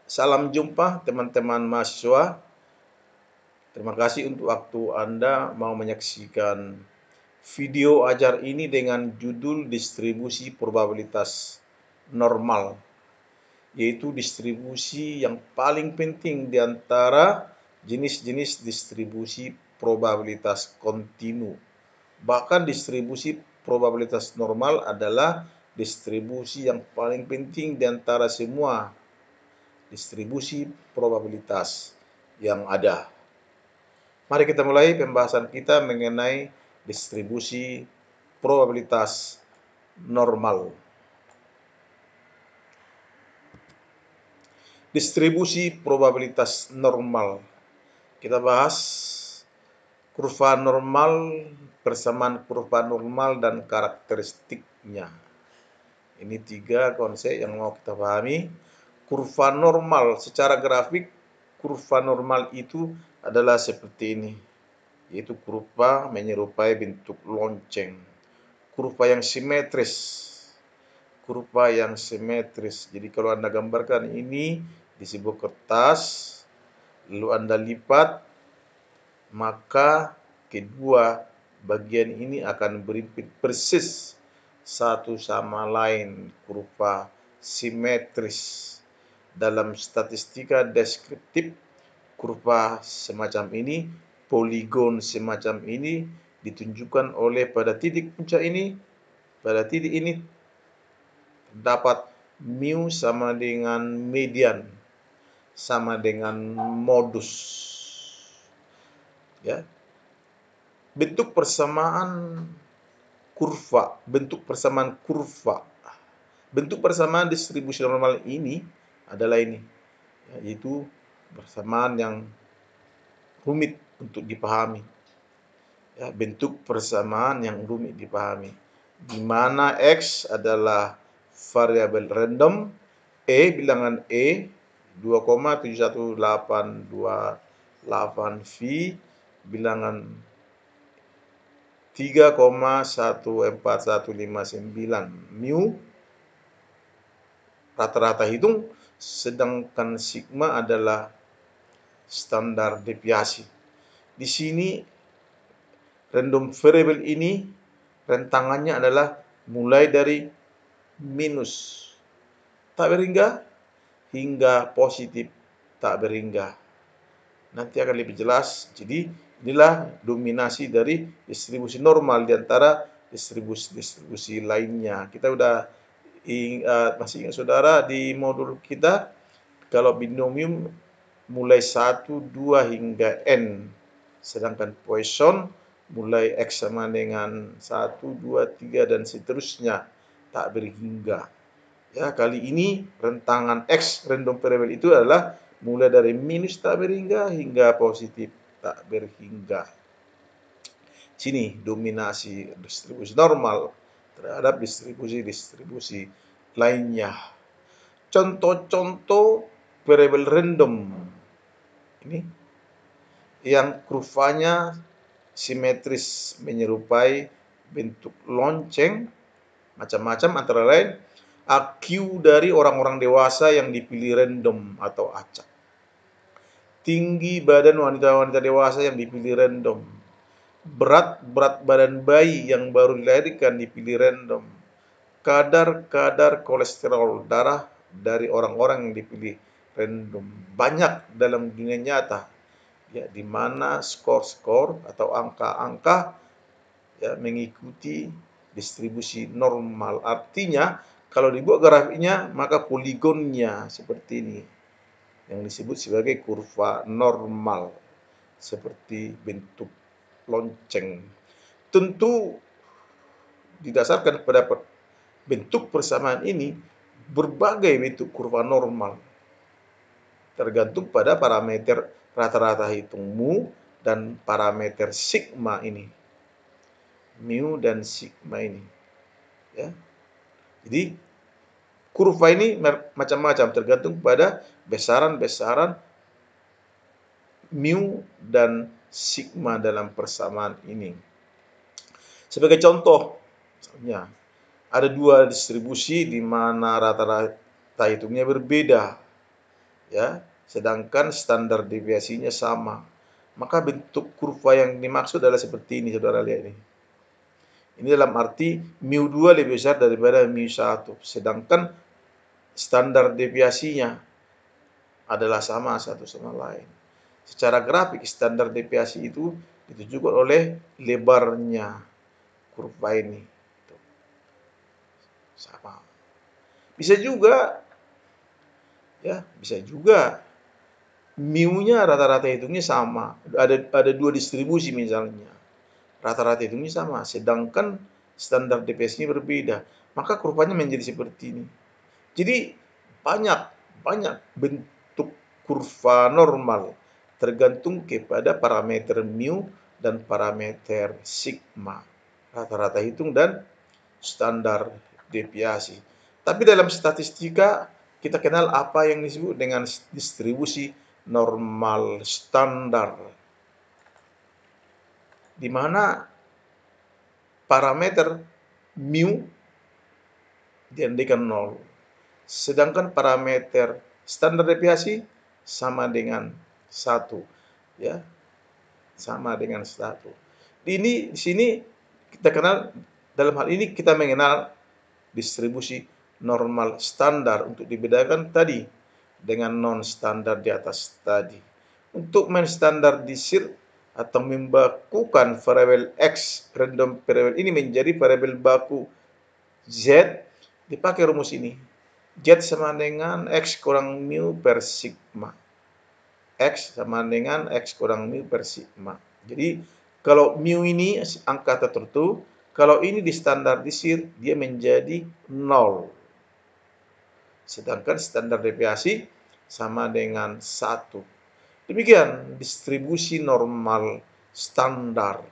Salam jumpa teman-teman mahasiswa. Terima kasih untuk waktu Anda mau menyaksikan video ajar ini dengan judul distribusi probabilitas normal, yaitu distribusi yang paling penting di antara jenis-jenis distribusi probabilitas kontinu. Bahkan distribusi probabilitas normal adalah distribusi yang paling penting di antara semua distribusi probabilitas yang ada. Mari kita mulai pembahasan kita mengenai distribusi probabilitas normal. Distribusi probabilitas normal. Kita bahas kurva normal, persamaan kurva normal dan karakteristiknya. Ini 3 konsep yang mau kita pahami. Kurva normal secara grafik, kurva normal itu adalah seperti ini, yaitu kurva menyerupai bentuk lonceng. Kurva yang simetris. Kurva yang simetris. Jadi kalau Anda gambarkan ini di sebuah kertas, lalu Anda lipat, maka kedua bagian ini akan berimpit persis satu sama lain, kurva simetris. Dalam statistika deskriptif, kurva semacam ini, poligon semacam ini ditunjukkan oleh pada titik puncak ini, pada titik ini terdapat mu sama dengan median, sama dengan modus. Ya. Bentuk persamaan kurva, bentuk persamaan kurva. Bentuk persamaan distribusi normal ini adalah ini, yaitu persamaan yang rumit untuk dipahami. Ya, bentuk persamaan yang rumit dipahami, di mana X adalah variabel random, bilangan E 2,71828 V, bilangan 3,14159 mu, rata-rata hitung, sedangkan sigma adalah standar deviasi. Di sini random variable ini rentangannya adalah mulai dari minus tak berhingga hingga positif tak berhingga. Nanti akan lebih jelas. Jadi inilah dominasi dari distribusi normal di antara distribusi lainnya. Kita udah masih ingat saudara di modul kita, kalau binomium mulai 1, 2 hingga n, sedangkan Poisson mulai X sama dengan 1, 2, 3 dan seterusnya tak berhingga. Ya, kali ini rentangan X random variable itu adalah mulai dari minus tak berhingga hingga positif tak berhingga. Sini dominasi distribusi normal terhadap distribusi lainnya. Contoh-contoh variabel random ini yang kurvanya simetris menyerupai bentuk lonceng, macam-macam, antara lain AQ dari orang-orang dewasa yang dipilih random atau acak, tinggi badan wanita-wanita dewasa yang dipilih random, berat badan bayi yang baru dilahirkan dipilih random, kadar kolesterol darah dari orang-orang yang dipilih random. Banyak dalam dunia nyata, ya, di mana skor-skor atau angka-angka, ya, mengikuti distribusi normal. Artinya kalau dibuat grafiknya, maka poligonnya seperti ini, yang disebut sebagai kurva normal, seperti bentuk lonceng. Tentu didasarkan pada bentuk persamaan ini, berbagai bentuk kurva normal tergantung pada parameter rata-rata hitung mu dan parameter sigma ini, mu dan sigma ini. Ya. Jadi kurva ini macam-macam tergantung pada besaran-besaran mu dan sigma dalam persamaan ini. Sebagai contoh, misalnya ada 2 distribusi di mana rata-rata hitungnya berbeda. ya, sedangkan standar deviasinya sama. Maka bentuk kurva yang dimaksud adalah seperti ini, saudara lihat ini. Ini dalam arti mu2 lebih besar daripada mu1, sedangkan standar deviasinya adalah sama satu sama lain. Secara grafik, standar deviasi itu ditunjukkan oleh lebarnya kurva ini. Sama. Bisa juga, ya, bisa juga mu-nya rata-rata hitungnya sama. Ada dua distribusi misalnya. Rata-rata hitungnya sama, sedangkan standar deviasinya berbeda. Maka kurvanya menjadi seperti ini. Jadi banyak bentuk kurva normal tergantung kepada parameter mu dan parameter sigma. Rata-rata hitung dan standar deviasi. Tapi dalam statistika kita kenal apa yang disebut dengan distribusi normal standar, di mana parameter mu diandikan 0, sedangkan parameter standar deviasi sama dengan 1, ya, sama dengan 1. Di sini kita kenal, dalam hal ini kita mengenal distribusi normal standar untuk dibedakan tadi dengan non standar di atas tadi. Untuk menstandardisir atau membakukan variabel X random variable ini menjadi variabel baku Z, dipakai rumus ini. Z sama dengan X kurang mu per sigma. X sama dengan X kurang mu per sigma. Jadi kalau mu ini angka tertentu, kalau ini distandardisir dia menjadi 0. Sedangkan standar deviasi sama dengan 1. Demikian distribusi normal standar.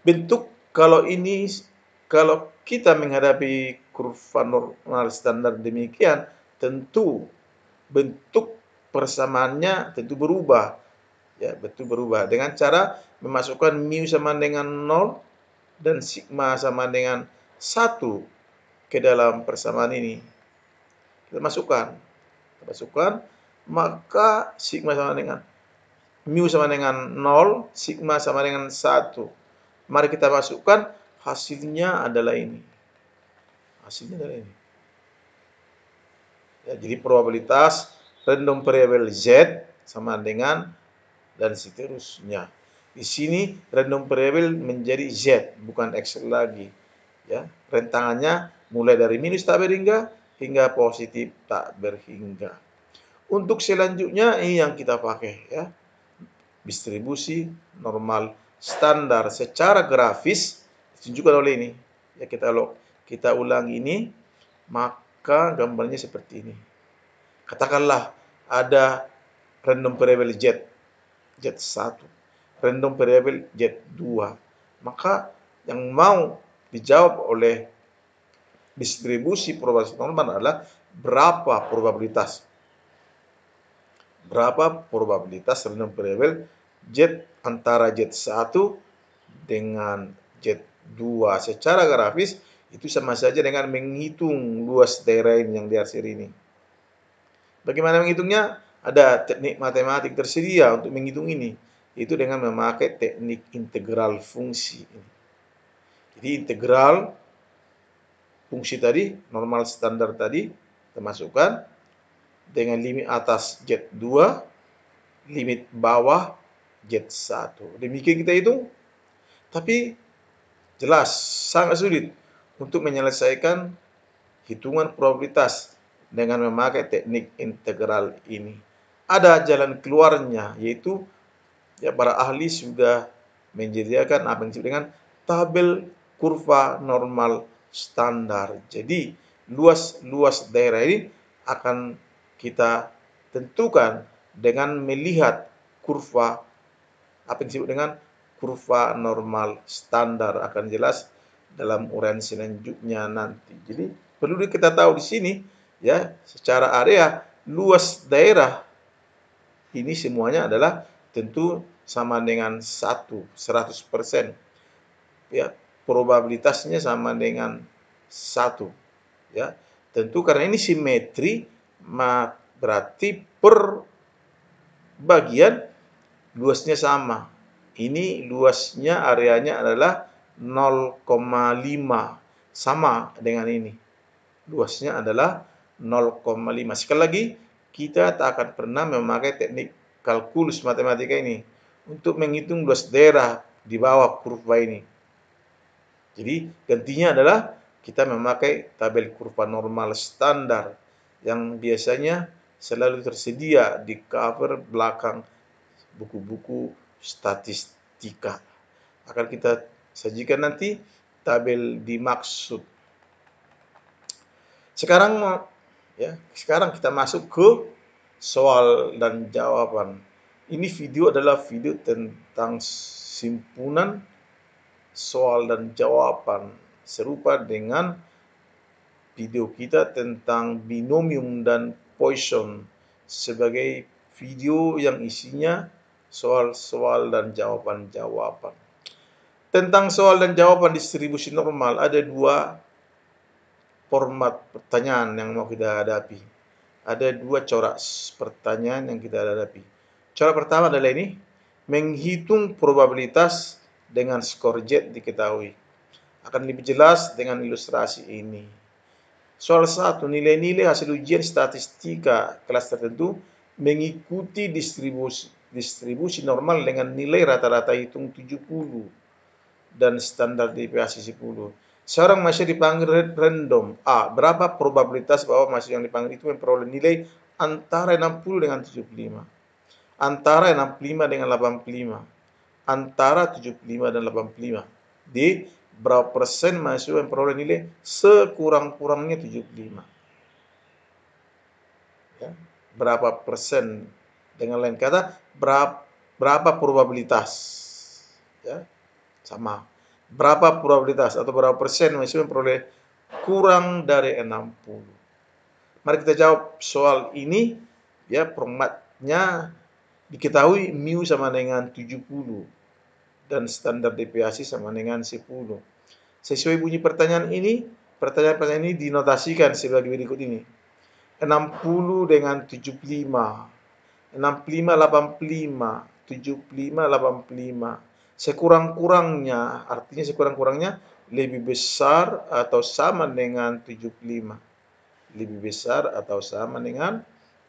Bentuk kalau kita menghadapi kurva normal standar demikian, tentu bentuk persamaannya tentu berubah. Ya, betul berubah dengan cara memasukkan mu sama dengan 0 dan sigma sama dengan 1 ke dalam persamaan ini. Kita masukkan, maka sigma sama dengan mu sama dengan 0, sigma sama dengan 1. Mari kita masukkan, hasilnya adalah ini. Ya, jadi probabilitas random variable Z sama dengan dan seterusnya. Di sini random variable menjadi Z, bukan X lagi. Ya, rentangannya mulai dari minus tak berhingga hingga positif tak berhingga. Untuk selanjutnya ini yang kita pakai, ya, distribusi normal standar secara grafis ditunjukkan oleh ini. Ya, kita ulang ini, maka gambarnya seperti ini. Katakanlah ada random variable Z1, random variable Z2. Maka yang mau dijawab oleh distribusi probabilitas normal adalah berapa probabilitas random variable Z antara Z1 dengan Z2 secara grafis. Itu sama saja dengan menghitung luas daerah ini yang diarsir ini. Bagaimana menghitungnya? Ada teknik matematik tersedia untuk menghitung ini, yaitu dengan memakai teknik integral fungsi. Jadi integral fungsi tadi, normal standar tadi, kita masukkan dengan limit atas Z2, limit bawah Z1. Demikian kita hitung. Tapi jelas sangat sulit untuk menyelesaikan hitungan probabilitas dengan memakai teknik integral ini. Ada jalan keluarnya, yaitu ya, para ahli sudah menyediakan apa yang disebut dengan tabel kurva normal standar. Jadi luas daerah ini akan kita tentukan dengan melihat kurva apa yang disebut dengan kurva normal standar, akan jelas dalam uraian selanjutnya nanti. Jadi perlu kita tahu di sini, ya, secara area luas daerah ini semuanya adalah tentu sama dengan 100%. Ya, probabilitasnya sama dengan 1. Ya, tentu karena ini simetri, Berarti per bagian luasnya sama. Ini luasnya areanya adalah 0,5. Sama dengan ini. Luasnya adalah 0,5. Sekali lagi, kita tak akan pernah memakai teknik kalkulus matematika ini untuk menghitung luas daerah di bawah kurva ini. Jadi, gantinya adalah kita memakai tabel kurva normal standar yang biasanya selalu tersedia di cover belakang buku-buku statistika. Akan kita sajikan nanti tabel dimaksud. Sekarang kita masuk ke soal dan jawaban. Ini video adalah video tentang simpunan soal dan jawaban serupa dengan video kita tentang binomium dan Poisson sebagai video yang isinya soal-soal dan jawaban-jawaban. Tentang soal dan jawaban distribusi normal ada dua format pertanyaan yang mau kita hadapi. Ada dua corak pertanyaan yang kita hadapi. Corak pertama adalah ini, menghitung probabilitas dengan skor Z diketahui. Akan lebih jelas dengan ilustrasi ini. Soal 1, nilai-nilai hasil ujian statistika kelas tertentu mengikuti distribusi normal dengan nilai rata-rata hitung 70 dan standar deviasi 10. Seorang mahasiswa dipanggil random. A. Berapa probabilitas bahwa mahasiswa yang dipanggil itu memperoleh nilai antara 60 dengan 75. Antara 65 dengan 85. Antara 75 dan 85. D. Berapa persen mahasiswa yang memperoleh nilai sekurang-kurangnya 75. Ya. Berapa persen? Dengan lain kata, berapa probabilitas? Ya. Sama. Berapa probabilitas atau berapa persen mahasiswa memperoleh kurang dari 60. Mari kita jawab soal ini. Ya, formatnya diketahui mu sama dengan 70 dan standar deviasi sama dengan 10. Sesuai bunyi pertanyaan ini, pertanyaan-pertanyaan ini dinotasikan sebagai berikut ini. 60 dengan 75, 65 85, 75 85. Sekurang-kurangnya, artinya sekurang-kurangnya lebih besar atau sama dengan 75. Lebih besar atau sama dengan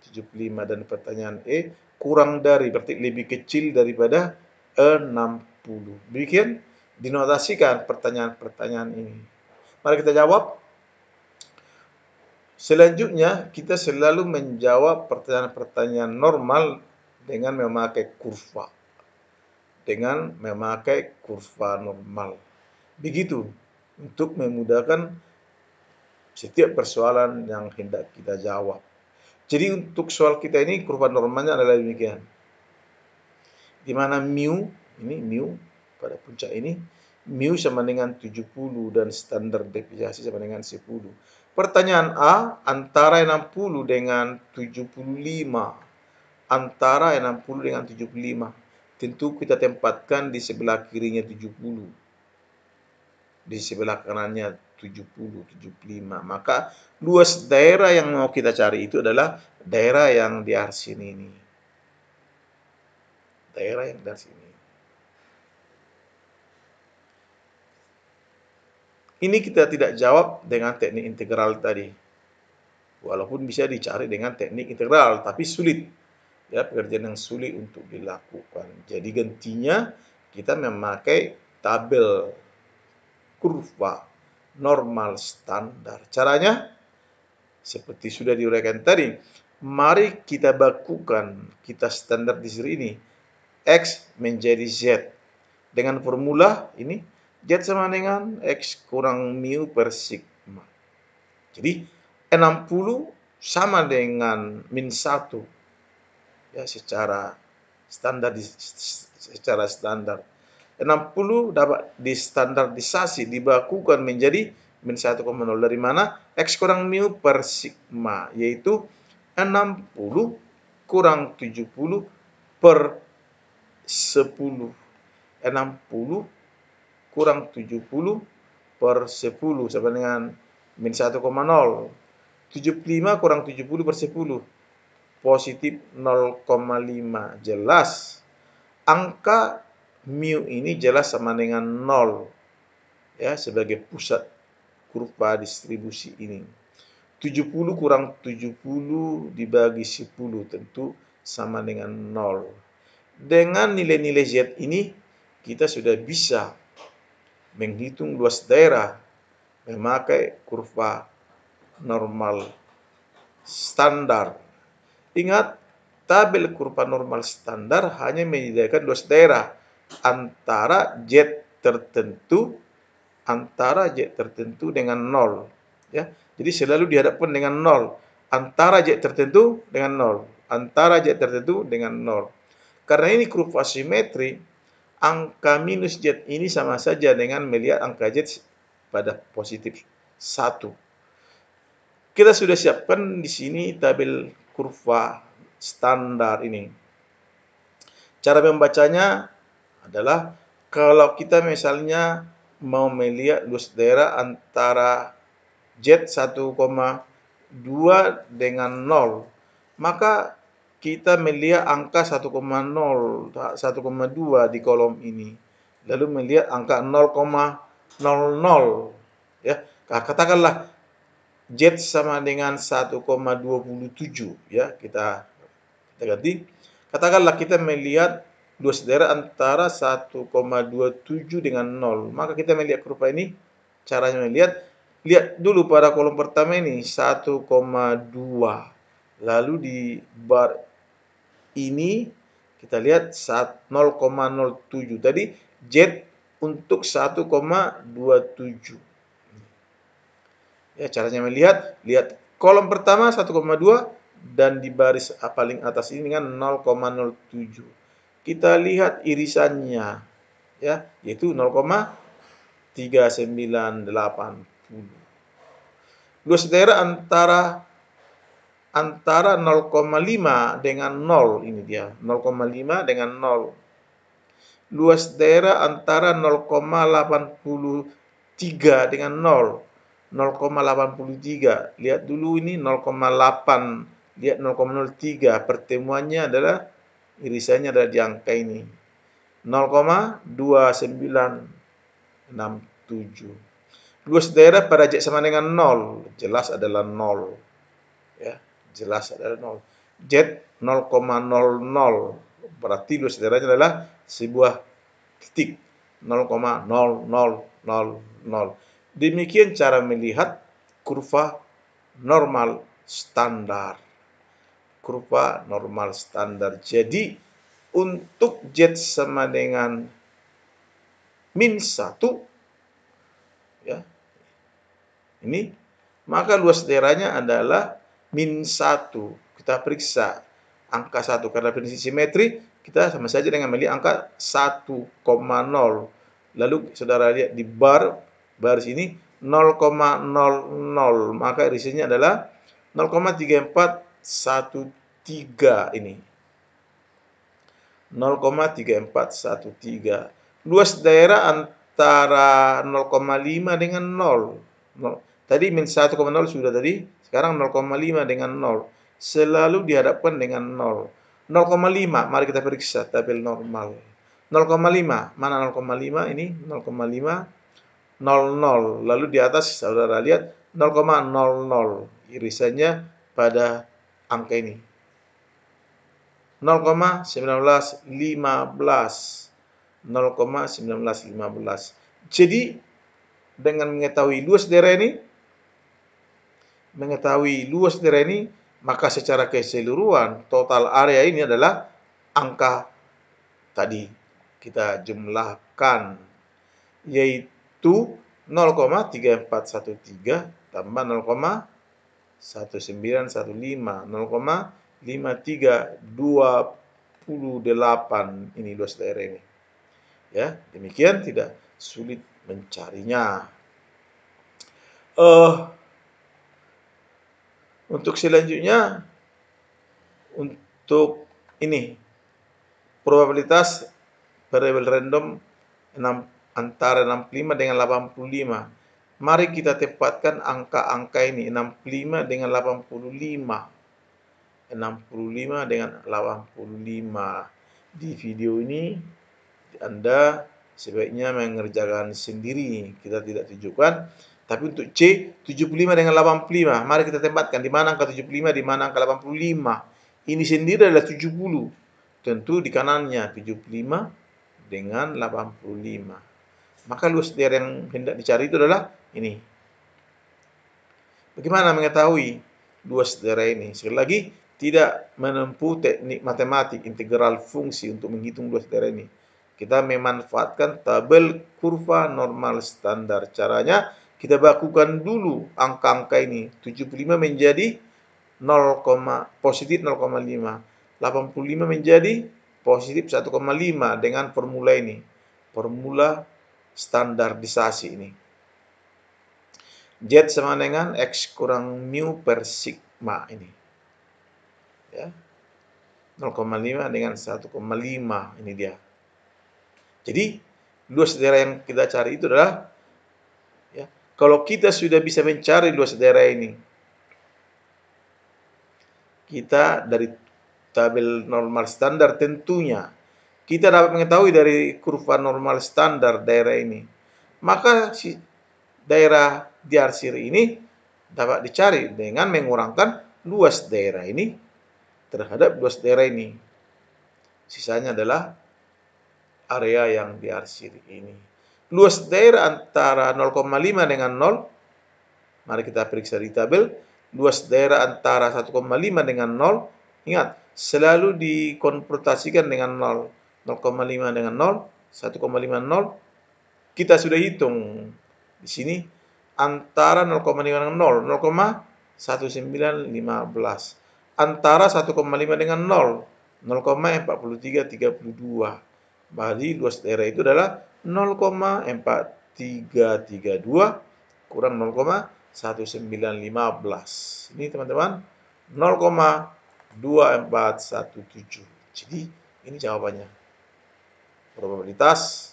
75. Dan pertanyaan E, kurang dari, berarti lebih kecil daripada 60. Demikian dinotasikan pertanyaan-pertanyaan ini. Mari kita jawab. Selanjutnya, kita selalu menjawab pertanyaan-pertanyaan normal dengan memakai kurva. Dengan memakai kurva normal. Begitu, untuk memudahkan setiap persoalan yang hendak kita jawab. Jadi untuk soal kita ini, kurva normalnya adalah demikian. Di mana mu, ini mu pada puncak ini, mu sama dengan 70 dan standar deviasi sama dengan 10. Pertanyaan A, antara 60 dengan 75. Antara 60 dengan 75. Tentu kita tempatkan di sebelah kirinya 70. Di sebelah kanannya 70, 75. Maka luas daerah yang mau kita cari itu adalah daerah yang di sini ini. Daerah yang dari sini. Ini kita tidak jawab dengan teknik integral tadi. Walaupun bisa dicari dengan teknik integral, tapi sulit. Ya, pekerjaan yang sulit untuk dilakukan. Jadi gantinya kita memakai tabel kurva normal standar. Caranya seperti sudah diuraikan tadi. Mari kita bakukan, kita standar di sini ini. X menjadi Z. Dengan formula ini, Z sama dengan X kurang mu per sigma. Jadi 60 sama dengan min 1. Ya, secara standar. 60 dapat distandardisasi, dibakukan menjadi min 1,0. Dari mana? X kurang mu per sigma, yaitu 60 kurang 70 per 10. 60 kurang 70 per 10 sama dengan min 1,0. 75 kurang 70 per 10. positif 0,5. Jelas angka mu ini jelas sama dengan 0 ya sebagai pusat kurva distribusi ini. 70 kurang 70 dibagi 10 tentu sama dengan 0. Dengan nilai-nilai Z ini kita sudah bisa menghitung luas daerah memakai kurva normal standar. Ingat, tabel kurva normal standar hanya menyediakan luas daerah antara Z tertentu dengan 0. Ya. Jadi selalu dihadapkan dengan 0. Antara Z tertentu dengan 0. Antara Z tertentu dengan 0. Karena ini kurva simetri, angka minus Z ini sama saja dengan melihat angka Z pada positif 1. Kita sudah siapkan di sini tabel kurva standar ini. Cara membacanya adalah kalau kita misalnya mau melihat luas daerah antara Z 1,2 dengan 0, maka kita melihat angka 1,0, 1,2 di kolom ini. Lalu melihat angka 0,00 ya. Nah, katakanlah Z sama dengan 1,27 ya. Kita ganti. Katakanlah kita melihat luas daerah antara 1,27 dengan 0. Maka kita melihat kurva ini, caranya lihat dulu pada kolom pertama ini 1,2. Lalu di bar ini kita lihat 0,07. Tadi Z untuk 1,27. Ya, caranya melihat, lihat kolom pertama 1,2 dan di baris paling atas ini dengan 0,07. Kita lihat irisannya ya, yaitu 0,3980. Luas daerah antara 0,5 dengan 0 ini dia, 0,5 dengan 0. Luas daerah antara 0,83 dengan 0. 0,83. Lihat dulu ini 0,8. Lihat 0,03. Pertemuannya adalah irisannya adalah di angka ini. 0,2967. Luas daerah pada Z sama dengan 0. Jelas adalah 0. Ya, jelas adalah 0. Z 0,00. Berarti luas daerahnya adalah sebuah titik 0,0000. Demikian cara melihat kurva normal standar. Kurva normal standar. Jadi untuk Z sama dengan min 1 ya. Ini maka luas daerahnya adalah min 1. Kita periksa angka 1 karena prinsip simetri kita sama saja dengan melihat angka 1,0. Lalu saudara lihat di baris ini 0,00, maka irisannya adalah 0,3413 ini. 0,3413. Luas daerah antara 0,5 dengan 0. Tadi min 1,0 sudah tadi, sekarang 0,5 dengan 0. Selalu dihadapkan dengan 0. 0,5, mari kita periksa tabel normal. 0,5, mana 0,5 ini? 0,5, 00. Lalu di atas saudara lihat 0,00. Irisannya pada angka ini. 0,1915. 0,1915. Jadi dengan mengetahui luas daerah ini, maka secara keseluruhan total area ini adalah angka tadi kita jumlahkan, yaitu 0,3413 tambah 0,1915, 0,5328 ini luas daerah ini. Ya, demikian tidak sulit mencarinya. Untuk selanjutnya, untuk ini probabilitas variabel random antara 65 dengan 85. Mari kita tempatkan angka-angka ini 65 dengan 85. 65 dengan 85. Di video ini Anda sebaiknya mengerjakan sendiri, kita tidak tunjukkan. Tapi untuk C, 75 dengan 85. Mari kita tempatkan di mana angka 75, di mana angka 85. Ini sendiri adalah 70. Tentu di kanannya 75 dengan 85. Maka luas daerah yang hendak dicari itu adalah ini. Bagaimana mengetahui luas daerah ini? Sekali lagi, tidak menempuh teknik matematik integral fungsi untuk menghitung luas daerah ini. Kita memanfaatkan tabel kurva normal standar. Caranya, kita bakukan dulu angka-angka ini. 75 menjadi positif 0,5. 85 menjadi positif 1,5 dengan formula ini. Formula standarisasi ini. Z sama dengan X kurang mu per sigma ini. Ya. 0,5 dengan 1,5 ini dia. Jadi, luas daerah yang kita cari itu adalah, ya, kalau kita sudah bisa mencari luas daerah ini, kita dari tabel normal standar tentunya, kita dapat mengetahui dari kurva normal standar daerah ini. Maka si daerah diarsir ini dapat dicari dengan mengurangkan luas daerah ini terhadap luas daerah ini. Sisanya adalah area yang diarsir ini. Luas daerah antara 0,5 dengan 0. Mari kita periksa di tabel. Luas daerah antara 1,5 dengan 0. Ingat, selalu dikonvertasikan dengan 0. 0,5 dengan 0, 1,5 0. Kita sudah hitung di sini antara 0,5 dengan 0, 0,1915. Antara 1,5 dengan 0, 0,4332. Berarti luas daerah itu adalah 0,4332 kurang 0,1915. Ini teman-teman 0,2417. Jadi ini jawabannya. Probabilitas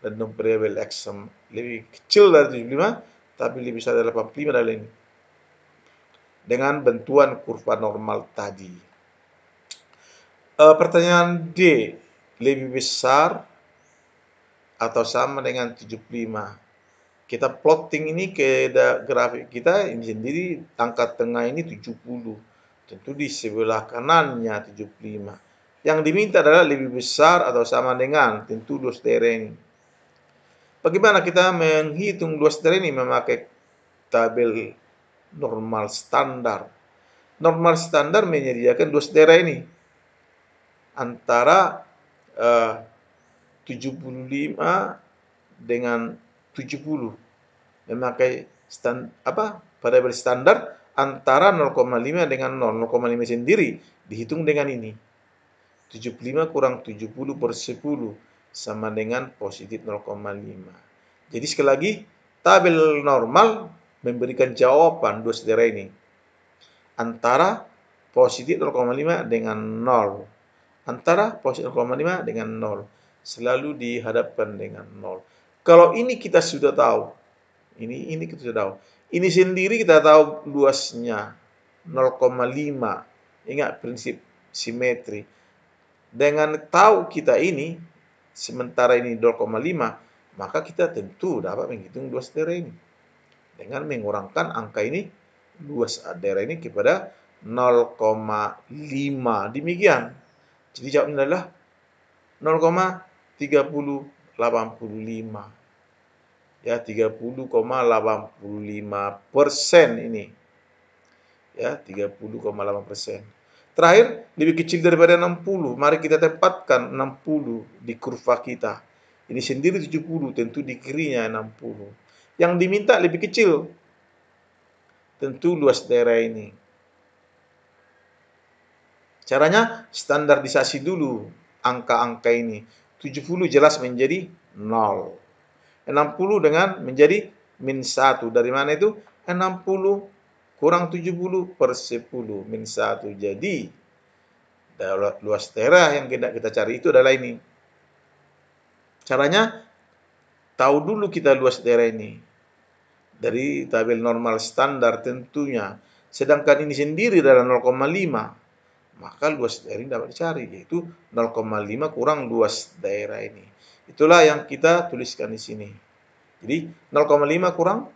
random variable X lebih kecil dari 75, tapi lebih besar dari 85 dari ini. Dengan bentuan kurva normal tadi. Pertanyaan D, lebih besar atau sama dengan 75. Kita plotting ini ke grafik kita, ini sendiri angka tengah ini 70. Tentu di sebelah kanannya 75. Yang diminta adalah lebih besar atau sama dengan, tentu luas daerah ini. Bagaimana kita menghitung luas daerah ini? Memakai tabel normal standar. Normal standar menyediakan luas daerah ini antara 75 dengan 70. Memakai variabel standar antara 0,5 dengan 0. 0,5 sendiri dihitung dengan ini. 75 kurang 70 per 10 sama dengan positif 0,5. Jadi sekali lagi, tabel normal memberikan jawaban luas daerah ini antara positif 0,5 dengan 0. Antara positif 0,5 dengan 0. Selalu dihadapkan dengan 0. Kalau ini kita sudah tahu. Ini kita sudah tahu. Ini sendiri kita tahu luasnya 0,5. Ingat prinsip simetri. Dengan tahu kita ini, sementara ini 0,5, maka kita tentu dapat menghitung luas daerah ini. Dengan mengurangkan angka ini, luas daerah ini kepada 0,5. Demikian. Jadi jawabnya adalah 0,3085. Ya, 30,85% ini. Ya, 30,8%. Terakhir, lebih kecil daripada 60. Mari kita tempatkan 60 di kurva kita. Ini sendiri 70, tentu di kirinya 60. Yang diminta lebih kecil. Tentu luas daerah ini. Caranya, standarisasi dulu angka-angka ini. 70 jelas menjadi 0. 60 dengan menjadi min 1. Dari mana itu? 60 kurang 70 per 10 min 1. Jadi, luas daerah yang kita cari itu adalah ini. Caranya, tahu dulu kita luas daerah ini. Dari tabel normal standar tentunya. Sedangkan ini sendiri adalah 0,5. maka luas daerah ini dapat dicari, yaitu 0,5 kurang luas daerah ini. Itulah yang kita tuliskan di sini. Jadi 0,5 kurang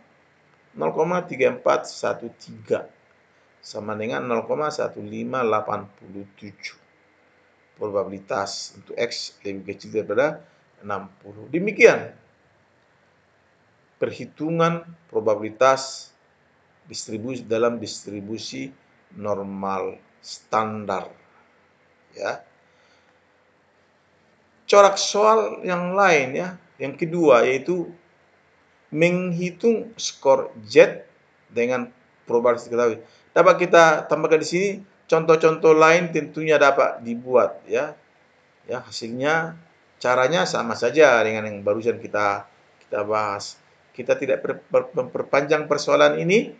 0,3413 sama dengan 0,1587. Probabilitas untuk X lebih kecil daripada 60. Demikian perhitungan probabilitas distribusi dalam distribusi normal standar. Ya. Corak soal yang lain ya, yang kedua yaitu menghitung skor Z dengan probabilitas diketahui. Dapat kita tambahkan di sini contoh-contoh lain tentunya dapat dibuat ya. Ya, hasilnya caranya sama saja dengan yang barusan kita bahas. Kita tidak memperpanjang persoalan ini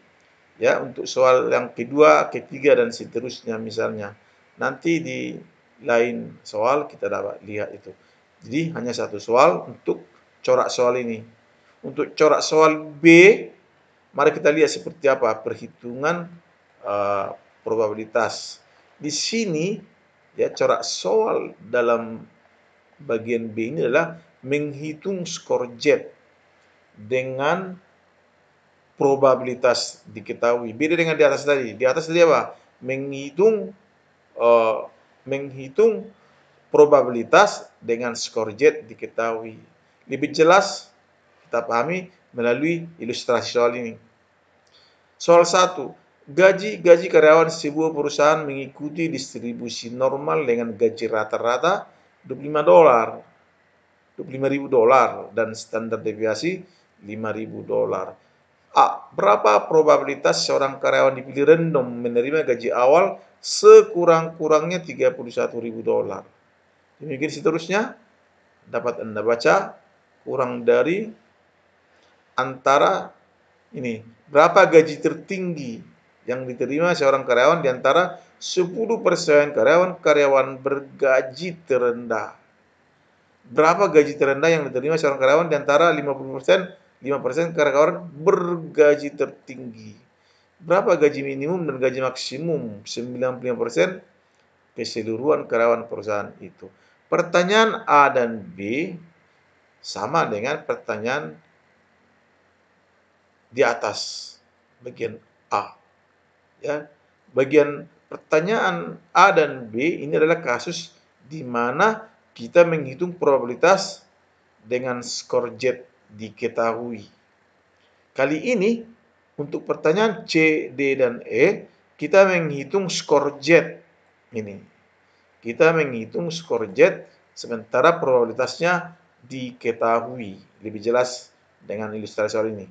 ya untuk soal yang kedua, ketiga dan seterusnya misalnya. Nanti di lain soal kita dapat lihat itu. Jadi hanya satu soal untuk corak soal ini. Untuk corak soal B, mari kita lihat seperti apa perhitungan probabilitas. Di sini ya corak soal dalam bagian B ini adalah menghitung skor Z dengan probabilitas diketahui. Beda dengan di atas tadi. Di atas tadi apa? Menghitung probabilitas dengan skor Z diketahui. Lebih jelas kita pahami melalui ilustrasi soal ini. Soal 1. Gaji karyawan sebuah perusahaan mengikuti distribusi normal dengan gaji rata-rata $25, $25.000 dan standar deviasi $5.000. A. Berapa probabilitas seorang karyawan dipilih random menerima gaji awal sekurang-kurangnya $31.000? Demikian seterusnya dapat Anda baca kurang dari antara ini. Berapa gaji tertinggi yang diterima seorang karyawan di antara 10% karyawan bergaji terendah? Berapa gaji terendah yang diterima seorang karyawan di antara 5% karyawan bergaji tertinggi? Berapa gaji minimum dan gaji maksimum 95% keseluruhan karyawan perusahaan itu? Pertanyaan A dan B sama dengan pertanyaan di atas bagian A. Ya, bagian pertanyaan A dan B ini adalah kasus di mana kita menghitung probabilitas dengan skor Z diketahui. Kali ini untuk pertanyaan C, D, dan E kita menghitung skor Z ini. Kita menghitung skor Z sementara probabilitasnya diketahui. Lebih jelas dengan ilustrasi soal ini.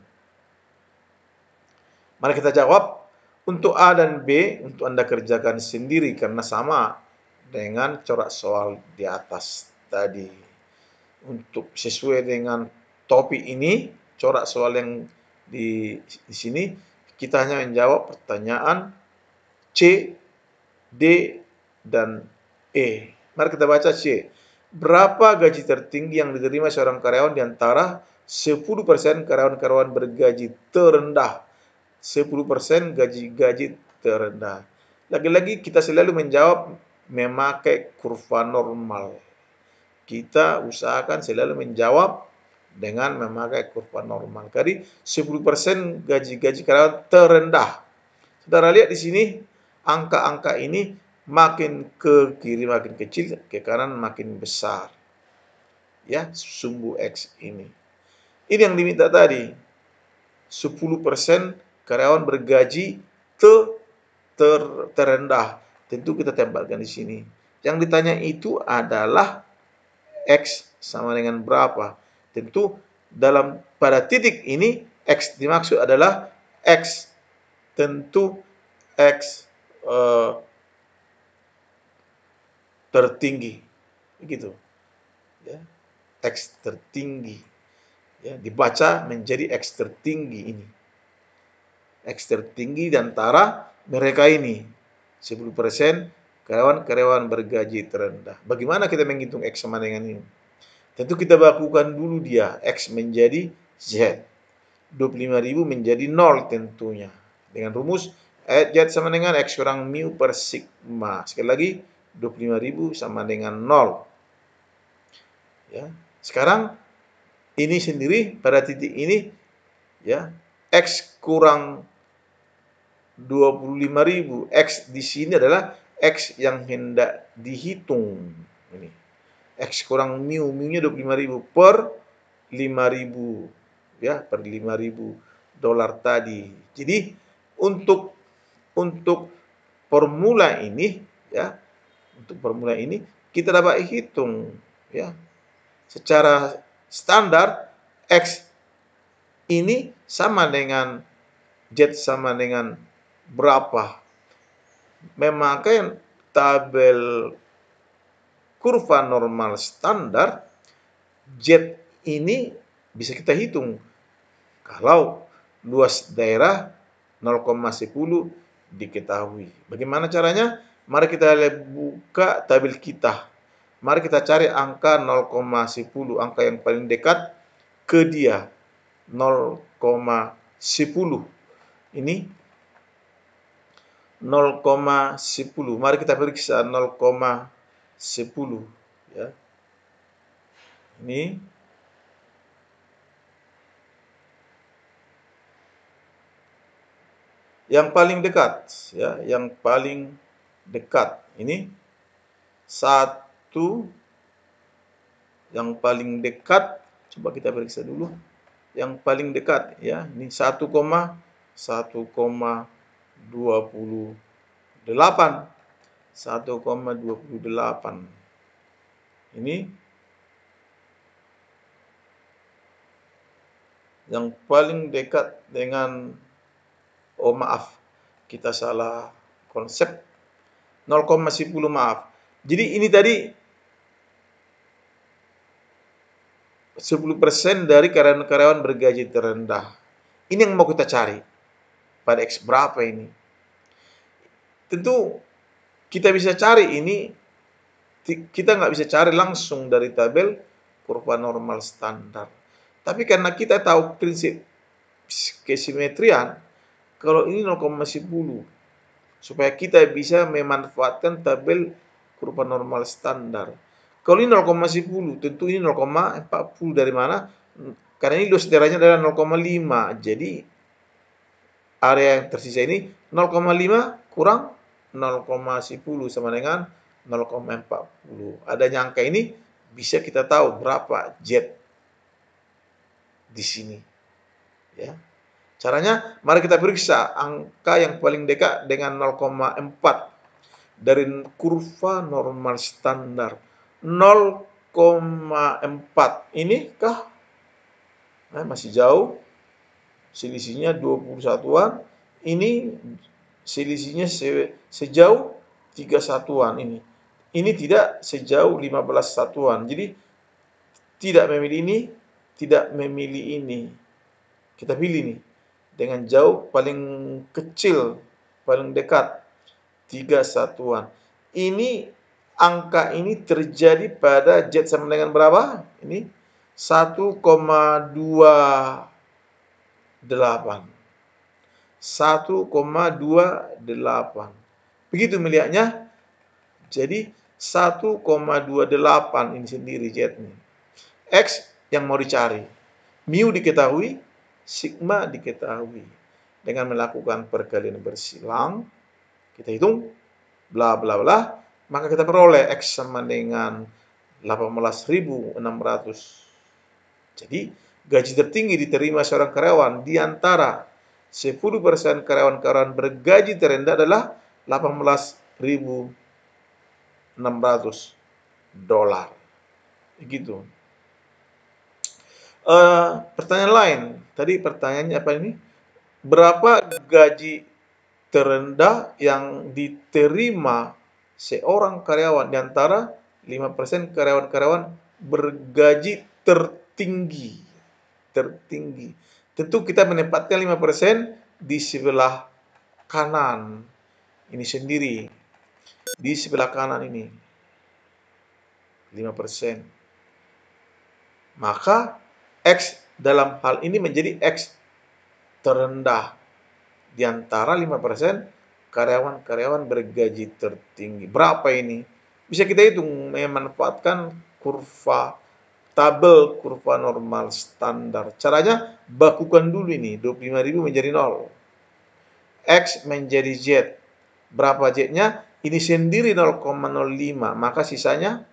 Mari kita jawab. Untuk A dan B, untuk Anda kerjakan sendiri karena sama dengan corak soal di atas tadi. Untuk sesuai dengan topik ini, corak soal yang di sini, kita hanya menjawab pertanyaan C, D, dan E. Mari kita baca C. Berapa gaji tertinggi yang diterima seorang karyawan di antara 10% karyawan-karyawan bergaji terendah? 10% gaji terendah. Lagi-lagi kita selalu menjawab memakai kurva normal. Kita usahakan selalu menjawab dengan memakai kurva normal. Jadi 10% gaji karyawan terendah. Saudara lihat di sini angka-angka ini makin ke kiri makin kecil, ke kanan makin besar. Ya, sumbu X ini. Ini yang diminta tadi. 10% karyawan bergaji terendah. Tentu kita tempatkan di sini. Yang ditanya itu adalah X sama dengan berapa. Tentu pada titik ini X dimaksud adalah X. Tentu X tertinggi, begitu. Ya, X tertinggi. Ya, dibaca menjadi X tertinggi ini. X tertinggi di antara mereka ini. 10% karyawan bergaji terendah. Bagaimana kita menghitung X sama dengan ini? Tentu kita bakukan dulu dia. X menjadi Z. 25.000 menjadi 0 tentunya. Dengan rumus Z sama dengan X kurang mu per sigma. Sekali lagi, 25.000 sama dengan 0. Ya. Sekarang, ini sendiri pada titik ini, ya, X kurang 25.000. X di sini adalah X yang hendak dihitung. Ini. X kurang mu, mu-nya 25.000 per 5.000, ya, per 5.000 dolar tadi. Jadi untuk formula ini, ya, untuk formula ini kita dapat hitung, ya, secara standar X ini sama dengan Z sama dengan berapa. Memakai tabel kurva normal standar, Z ini bisa kita hitung. Kalau luas daerah 0,10 diketahui. Bagaimana caranya? Mari kita buka tabel kita. Mari kita cari angka 0,10, angka yang paling dekat ke dia. 0,10. Ini 0,10. Mari kita periksa 0,10, ya. Ini yang paling dekat, ya, yang paling dekat. Ini 1, yang paling dekat, coba kita periksa dulu. Yang paling dekat, ya, ini 1,28. Ini yang paling dekat dengan, oh maaf, kita salah konsep, 0,10 maaf. Jadi ini tadi 10% dari karyawan-karyawan bergaji terendah. Ini yang mau kita cari. Pada X berapa ini? Tentu kita bisa cari ini, kita nggak bisa cari langsung dari tabel kurva normal standar. Tapi karena kita tahu prinsip kesimetrian, kalau ini 0,10, supaya kita bisa memanfaatkan tabel kurva normal standar. Kalau ini 0,10, tentu ini 0,40 dari mana? Karena ini luas daerahnya adalah 0,5. Jadi area yang tersisa ini 0,5 kurang 0,10 sama dengan 0,40. Adanya angka ini bisa kita tahu berapa Z di sini. Ya. Caranya, mari kita periksa angka yang paling dekat dengan 0,4 dari kurva normal standar. 0,4 ini kah? Nah, masih jauh. Selisihnya 20 satuan. Ini selisihnya sejauh 3 satuan ini. Ini tidak sejauh 15 satuan. Jadi tidak memilih ini, tidak memilih ini. Kita pilih nih. Dengan jauh paling kecil, paling dekat 3 satuan. Ini angka ini terjadi pada Z sama dengan berapa? Ini 1,28. 1,28. Begitu melihatnya. Jadi 1,28 ini sendiri Z-nya. X yang mau dicari. Mu diketahui, sigma diketahui. Dengan melakukan perkalian bersilang, kita hitung, bla bla bla, maka kita peroleh X sama dengan 18.600. Jadi, gaji tertinggi diterima seorang karyawan di antara 10% karyawan-karyawan bergaji terendah adalah 18.600 dolar. Begitu. Pertanyaan lain. Tadi pertanyaannya apa ini? Berapa gaji terendah yang diterima seorang karyawan di antara 5% karyawan-karyawan bergaji tertinggi. Tertinggi. Tentu kita menempatkan 5% di sebelah kanan. Ini sendiri. Di sebelah kanan ini. 5%. Maka X dalam hal ini menjadi X terendah di antara 5% karyawan-karyawan bergaji tertinggi. Berapa ini? Bisa kita hitung memanfaatkan tabel kurva normal standar. Caranya bakukan dulu ini, 25.000 menjadi 0. X menjadi Z. Berapa Z-nya? Ini sendiri 0,05, maka sisanya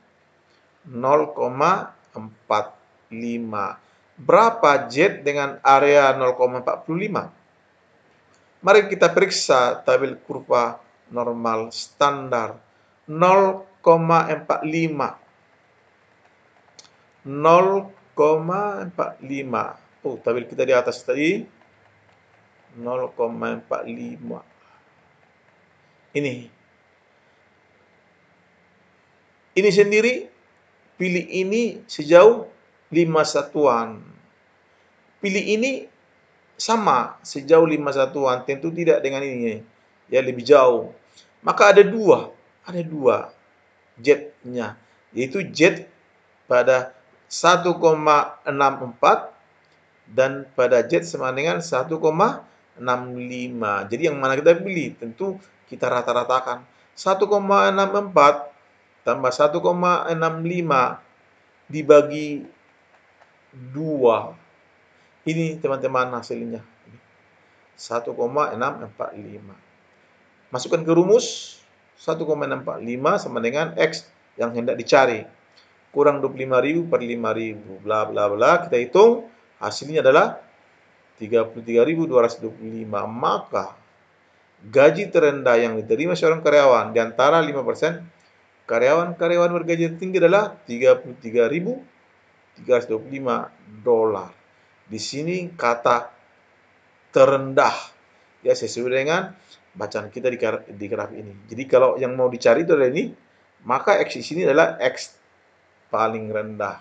0,45. Berapa Z dengan area 0,45? Mari kita periksa tabel kurva normal standar. 0,45. 0,45. Oh, tabel kita di atas tadi 0,45. Ini sendiri, pilih ini sejauh 5 satuan. Pilih ini sama sejauh 5 satuan, tentu tidak dengan ini, ya lebih jauh. Maka ada dua Z-nya, yaitu Z pada 1,64 dan pada Z sama dengan 1,65. Jadi yang mana kita pilih? Tentu kita rata-ratakan. 1,64 tambah 1,65 dibagi 2. Ini teman-teman hasilnya. 1,645. Masukkan ke rumus. 1,645 sama dengan X yang hendak dicari. Kurang 25.000 per 5.000. Bla bla bla. Kita hitung. Hasilnya adalah 33.225. Maka gaji terendah yang diterima seorang karyawan di antara 5%, karyawan-karyawan bergaji tinggi adalah 33.325 dolar. Di sini kata terendah, ya sesuai dengan bacaan kita di graf ini. Jadi kalau yang mau dicari itu adalah ini, maka X di sini adalah X paling rendah,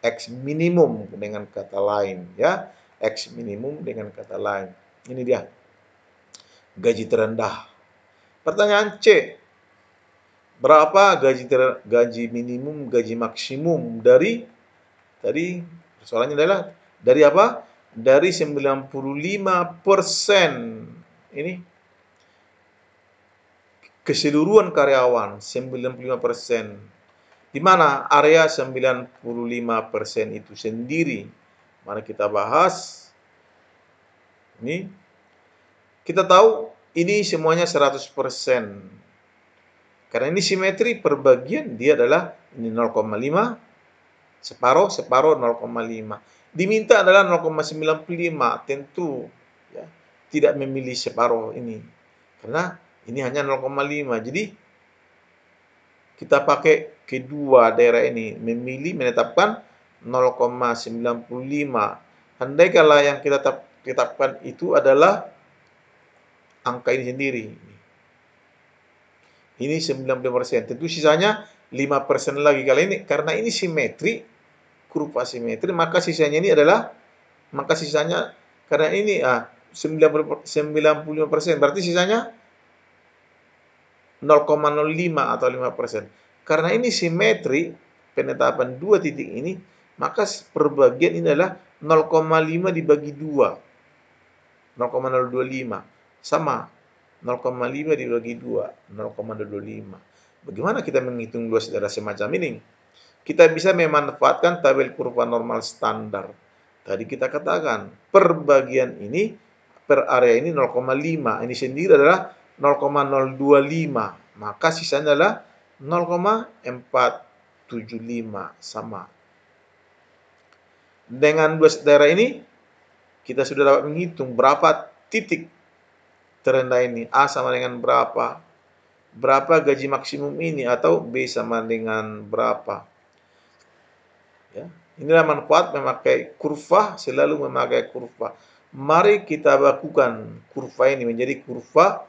X minimum dengan kata lain, ya, X minimum dengan kata lain. Ini dia gaji terendah. Pertanyaan C, berapa gaji minimum, gaji maksimum dari tadi? Soalnya adalah dari apa? Dari 95%. Ini keseluruhan karyawan 95%. Di mana area 95% itu sendiri? Mari kita bahas. Ini kita tahu ini semuanya 100%. Karena ini simetri perbagian, dia adalah ini 0,5, separuh 0,5. Diminta adalah 0,95. Tentu ya, tidak memilih separuh ini. Karena ini hanya 0,5. Jadi kita pakai kedua daerah ini, menetapkan 0,95. Andai kala yang kita tetapkan itu adalah angka ini sendiri. Ini 90%. Tentu sisanya 5% lagi. Kali ini karena ini simetri, kurva simetri, maka sisanya karena ini 95%, berarti sisanya 0,05 atau 5%. Karena ini simetri, penetapan dua titik ini, maka perbagian ini adalah 0,5 dibagi 2. 0,025 sama 0,5 dibagi 2, 0,025. Bagaimana kita menghitung dua saudara semacam ini? Kita bisa memanfaatkan tabel kurva normal standar. Tadi kita katakan, perbagian ini, per area ini 0,5. Ini sendiri adalah 0,025. Maka sisanya adalah 0,475 sama. Dengan dua daerah ini, kita sudah dapat menghitung berapa titik terendah ini. A sama dengan berapa? Berapa gaji maksimum ini? Atau B sama dengan berapa? Ya, inilah manfaat memakai kurva, selalu memakai kurva. Mari kita bakukan kurva ini menjadi kurva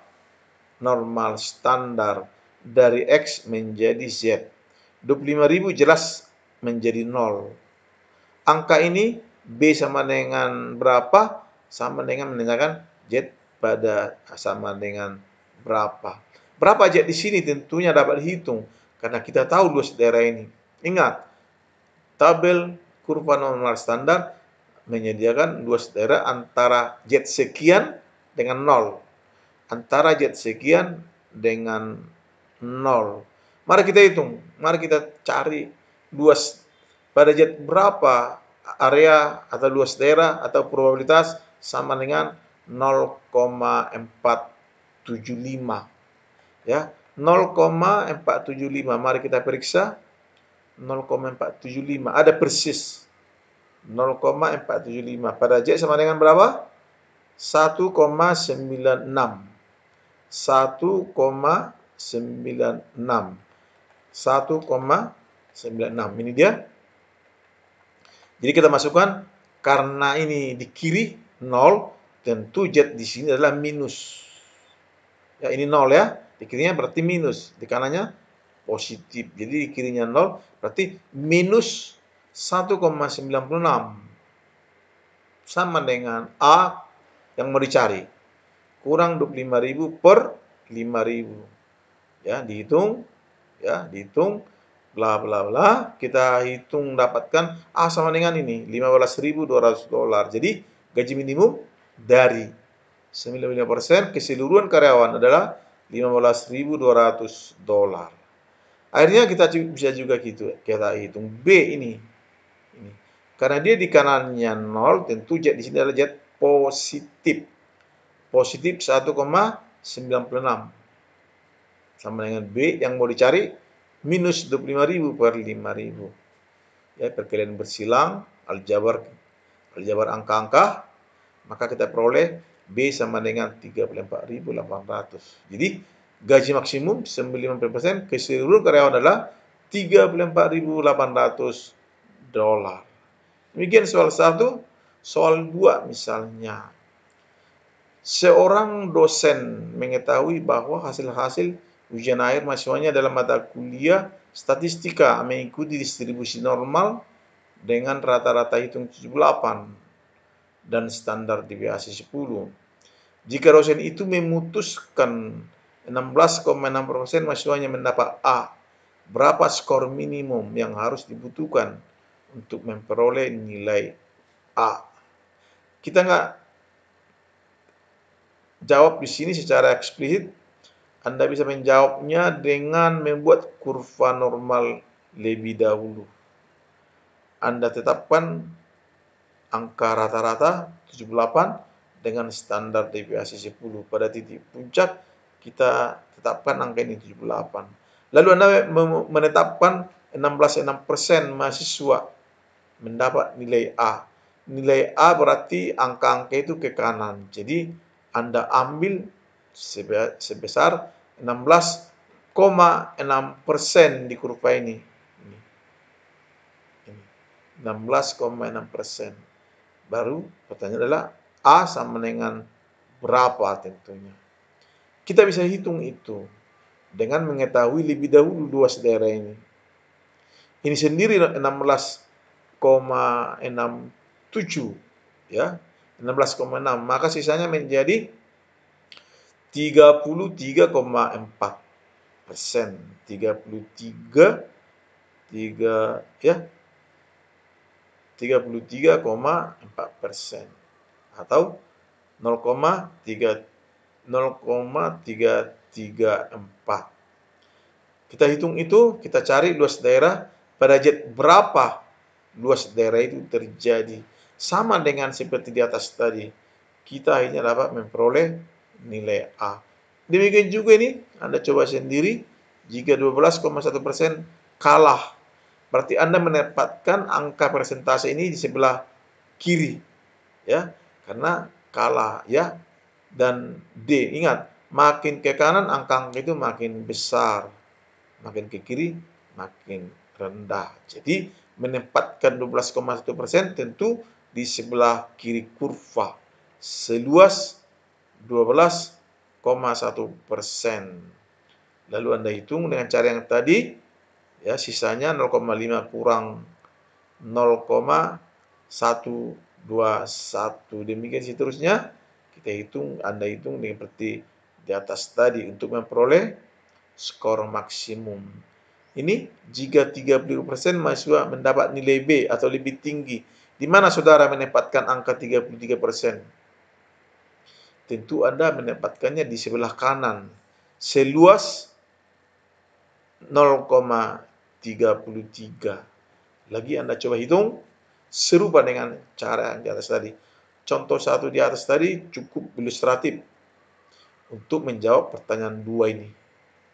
normal standar dari X menjadi Z. 25.000 jelas menjadi 0. Angka ini B sama dengan berapa? Sama dengan menanyakan Z pada sama dengan berapa. Berapa Z di sini tentunya dapat dihitung karena kita tahu dua daerah ini. Ingat, tabel kurva normal standar menyediakan dua daerah antara Z sekian dengan 0. antara Z sekian dengan 0. Mari kita hitung, mari kita cari luas pada Z berapa area atau luas daerah atau probabilitas sama dengan 0,475. Ya, 0,475. Mari kita periksa 0,475. Ada persis 0,475. Pada Z sama dengan berapa? 1,96. 1,96. 1,96. Ini dia. Jadi kita masukkan, karena ini di kiri 0, tentu Z di sini adalah minus. Ya, ini 0 ya. Di kirinya berarti minus, di kanannya positif. Jadi di kirinya 0, berarti minus 1,96. Sama dengan A yang mau dicari. Kurang 25.000 per 5.000. Ya, dihitung, bla bla bla. Kita hitung dapatkan A sama dengan ini, $15.200. Jadi gaji minimum dari 95% keseluruhan karyawan adalah $15.200. Akhirnya kita bisa juga kita hitung B ini. Karena dia di kanannya 0, tentu Z di sini adalah Z positif. Positif 1,96. Sama dengan B yang mau dicari minus 25.000 per 5.000. Ya, perkalian bersilang, aljabar angka-angka, maka kita peroleh B sama dengan 34.800. Jadi gaji maksimum 95% keseluruhan karyawan adalah $34.800. Demikian soal 1. Soal 2 misalnya. Seorang dosen mengetahui bahwa hasil-hasil ujian akhir mahasiswanya dalam mata kuliah statistika mengikuti distribusi normal dengan rata-rata hitung 78 dan standar deviasi 10. Jika dosen itu memutuskan 16,6% mahasiswanya mendapat A, berapa skor minimum yang harus dibutuhkan untuk memperoleh nilai A? Kita nggak jawab di sini secara eksplisit. Anda bisa menjawabnya dengan membuat kurva normal lebih dahulu. Anda tetapkan angka rata-rata 78 dengan standar deviasi 10. Pada titik puncak, kita tetapkan angka ini 78. Lalu Anda menetapkan 16,6% mahasiswa mendapat nilai A. Nilai A berarti angka-angka itu ke kanan. Jadi Anda ambil sebesar 16,6% di kurva ini. 16,6%. Baru pertanyaan adalah A sama dengan berapa tentunya. Kita bisa hitung itu dengan mengetahui lebih dahulu luas daerah ini. Ini sendiri 16,67 ya. 16,6, maka sisanya menjadi 33,4%. 33,4% atau 0,334. Kita hitung itu, kita cari luas daerah pada Z berapa luas daerah itu terjadi. Sama dengan seperti di atas tadi, kita akhirnya dapat memperoleh nilai A. Demikian juga ini, Anda coba sendiri. Jika 12,1% kalah, berarti Anda mendapatkan angka persentase ini di sebelah kiri, ya, karena kalah, ya. Dan D, ingat, makin ke kanan angka-angka itu makin besar, makin ke kiri makin rendah. Jadi menempatkan 12,1% tentu di sebelah kiri kurva seluas 12,1%. Lalu Anda hitung dengan cara yang tadi, ya, sisanya 0,5 kurang 0,121. Demikian seterusnya. Kita hitung, Anda hitung seperti di atas tadi untuk memperoleh skor maksimum. Ini jika 30% mahasiswa mendapat nilai B atau lebih tinggi. Di mana saudara menempatkan angka 33%? tentu Anda mendapatkannya di sebelah kanan seluas 0,33. Lagi Anda coba hitung serupa dengan cara yang di atas tadi. Contoh satu di atas tadi cukup ilustratif untuk menjawab pertanyaan 2 ini.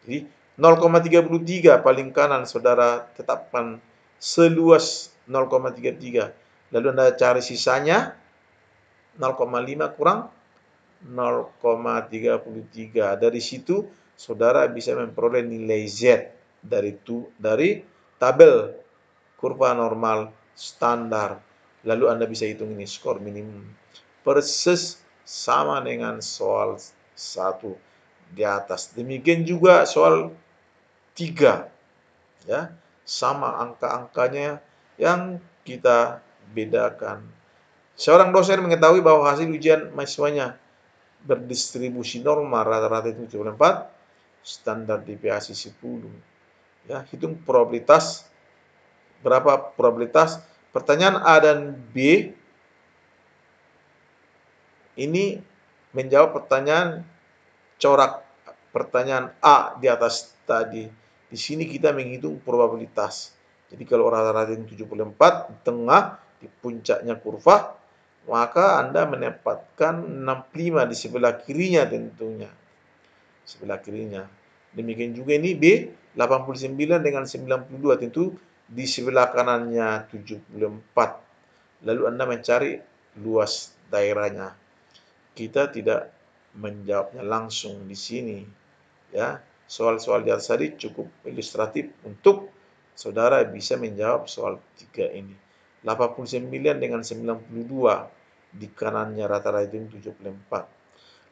Jadi 0,33 paling kanan saudara tetapkan seluas 0,33. Lalu Anda cari sisanya 0,5 kurang 0,33. Dari situ saudara bisa memperoleh nilai Z dari tabel kurva normal standar. Lalu Anda bisa hitung ini skor minimum. Persis sama dengan soal 1 di atas. Demikian juga soal 3. Ya, sama angka-angkanya yang kita bedakan. Seorang dosen mengetahui bahwa hasil ujian mahasiswanya berdistribusi normal rata-rata itu 74, standar deviasi 10. Ya, hitung probabilitas. Berapa probabilitas? Pertanyaan A dan B ini menjawab pertanyaan corak pertanyaan A di atas tadi. Di sini kita menghitung probabilitas. Jadi kalau rata-rata 74 di tengah di puncaknya kurva, maka Anda mendapatkan 65 di sebelah kirinya tentunya. Sebelah kirinya. Demikian juga ini B, 89 dengan 92 tentu di sebelah kanannya 74. Lalu Anda mencari luas daerahnya. Kita tidak menjawabnya langsung di sini. Ya, soal-soal di atas tadi cukup ilustratif untuk saudara bisa menjawab soal 3 ini. 89 dengan 92 di kanannya rata-rata itu 74.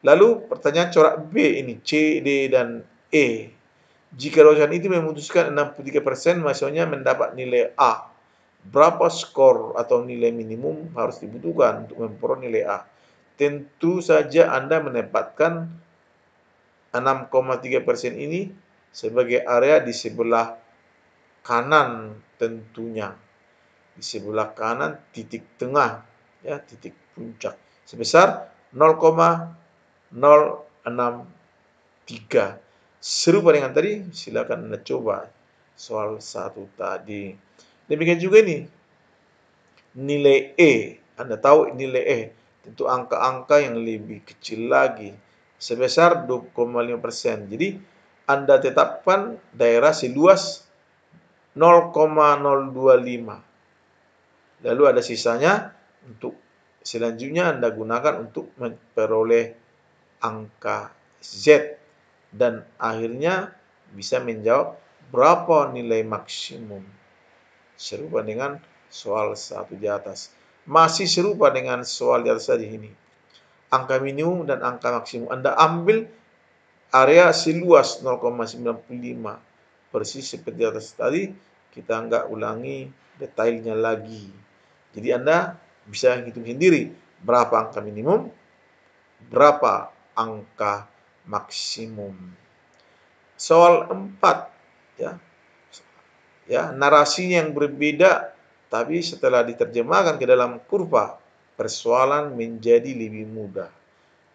Lalu pertanyaan corak B ini C, D, dan E. Jika dosen itu memutuskan 63% mahasiswanya mendapat nilai A, berapa skor atau nilai minimum harus dibutuhkan untuk memperoleh nilai A? Tentu saja Anda mendapatkan 6,3% ini sebagai area di sebelah kanan tentunya. Di sebelah kanan titik tengah, ya, titik puncak sebesar 0,063. Serupa dengan tadi, silakan Anda coba soal 1 tadi. Demikian juga ini nilai E. Anda tahu nilai E, tentu angka-angka yang lebih kecil lagi sebesar 2,5%. Jadi Anda tetapkan daerah seluas 0,025. Lalu ada sisanya untuk selanjutnya Anda gunakan untuk memperoleh angka Z dan akhirnya bisa menjawab berapa nilai maksimum. Serupa dengan soal 1 di atas. Masih serupa dengan soal di atas tadi ini. Angka minimum dan angka maksimum. Anda ambil area seluas 0,95. Persis seperti atas tadi, kita nggak ulangi detailnya lagi. Jadi Anda bisa hitung sendiri berapa angka minimum, berapa angka maksimum. Soal 4, ya, narasinya yang berbeda, tapi setelah diterjemahkan ke dalam kurva, persoalan menjadi lebih mudah.